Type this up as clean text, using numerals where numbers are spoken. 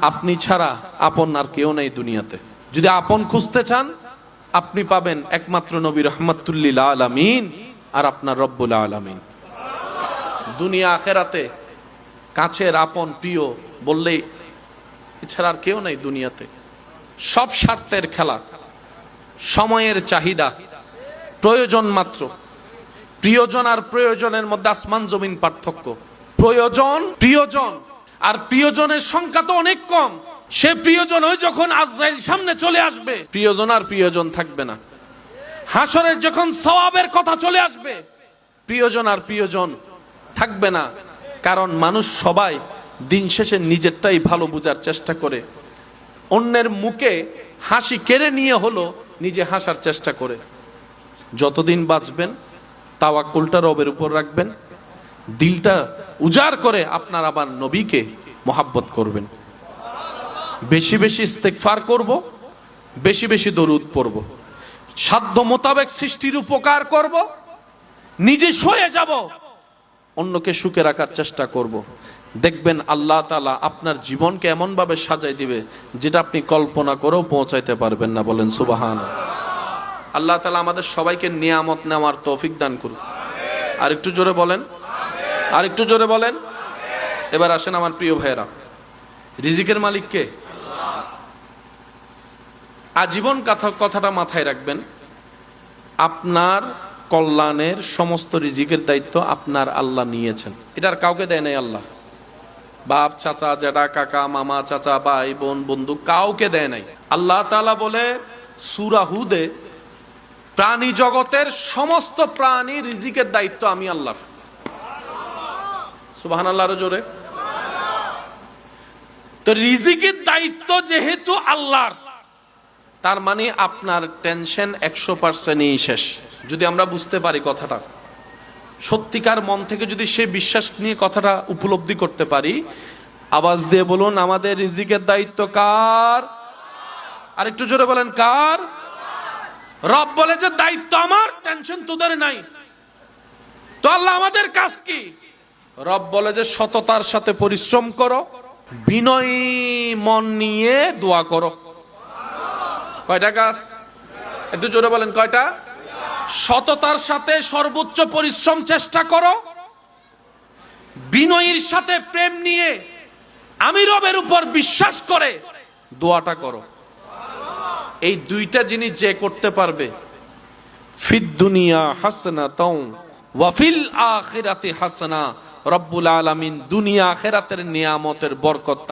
আপনি ছাড়া আপন আর কেউ নেই দুনিয়াতে। যদি আপন খুঁজতে চান আপনি পাবেন একমাত্র নবী রহমাতুল্লিল আলামিন আর আপনার রব্বুল আলামিন। দুনিয়া আখেরাতে কাছের আপন প্রিয় বললেই এছাড়া আর কেউ নেই দুনিয়াতে। সব স্বার্থের খেলা, সময়ের চাহিদা, প্রয়োজন মাত্র। প্রিয়জন আর প্রয়োজনের মধ্যে আসমান জমিন পার্থক্য। প্রিয়জন আর প্রিয়জনের সংখ্যা তো অনেক কম। সে প্রিয়জন ওই যখন আজরাইল সামনে চলে আসবে, প্রিয়জন আর প্রিয়জন থাকবে না। হাসরের যখন সওয়াবের কথা চলে আসবে, প্রিয়জন আর প্রিয়জন থাকবে না। কারণ মানুষ সবাই দিন শেষে নিজেরটাই ভালো বোঝার চেষ্টা করে, অন্যের মুখে হাসি কেড়ে নিয়ে হলো নিজে হাসার চেষ্টা করে। যতদিন বাঁচবেন তাওয়াক্কুলটা রবের উপর রাখবেন, দিলটা উজাড় করে আপনার আবার নবীকে মহাব্বত করবেন। বেশি বেশি ইস্তেগফার করব, বেশি বেশি দরুদ পড়ব, সাধ্য মোতাবেক সৃষ্টির উপকার করব, নিজে সয়ে যাব, অন্যকে সুখে রাখার চেষ্টা করব। দেখবেন আল্লাহ তাআলা আপনার জীবনকে এমন ভাবে সাজাই দিবে যেটা আপনি কল্পনা করেও পৌঁছাইতে পারবেন না। বলেন সুবহানাল্লাহ। আল্লাহ তাআলা আমাদের সবাইকে নিয়ামত নেওয়ার তৌফিক দান করুন। আর একটু জোরে বলেন, আর একটু জোরে বলেন। এবার আসেন আমার প্রিয় ভাইয়েরা, রিজিকের মালিক কে? আজীবন কথাটা মাথায় রাখবেন। আপনার কল্যাণের সমস্ত রিজিকের দায়িত্ব আপনার আল্লাহ নিয়েছেন। এটার কাউকে দেয় নাই আল্লাহ। বাপ, চাচা, জেঠা, কাকা, মামা, চাচা, ভাই, বোন, বন্ধু কাউকে দেয় নাই। আল্লাহ তাআলা বলে সূরা হুদে, প্রাণী জগতের সমস্ত প্রাণী রিজিকের দায়িত্ব আমি আল্লাহর। সুবহানাল্লাহর জোরে। তো রিজিকের দায়িত্ব যেহেতু আল্লাহর, তার মানে আপনার টেনশন 100%ই শেষ। যদি আমরা বুঝতে পারি কথাটা, সত্যিকার মন থেকে যদি সে বিশ্বাস নিয়ে কথাটা উপলব্ধি করতে পারি, আওয়াজ দিয়ে বলুন, আমাদের রিজিকের দায়িত্ব কার? আর একটু জোরে বলেন, কার? রব বলে যে দায়িত্ব আমার, টেনশন তোদের নাই। তো আল্লাহ আমাদের কাজ কি? রব বলে যে সততার সাথে পরিশ্রম করো, বিনয়ী মন নিয়ে দোয়া করো। কয়টা কাজ? একটু জোরে বলেন, কয়টা? সততার সাথে সর্বোচ্চ পরিশ্রম চেষ্টা করো, বিনয়ের সাথে প্রেম নিয়ে আমি রবের উপর বিশ্বাস করে দোয়াটা করো। এই দুইটা জিনিস যে করতে পারবে, ফিদ দুনিয়া হাসনাতাও ওয়া ফিল আখিরাতি হাসানা, রব্বুল আলামিন দুনিয়া আখিরাতের নিয়ামতের বরকত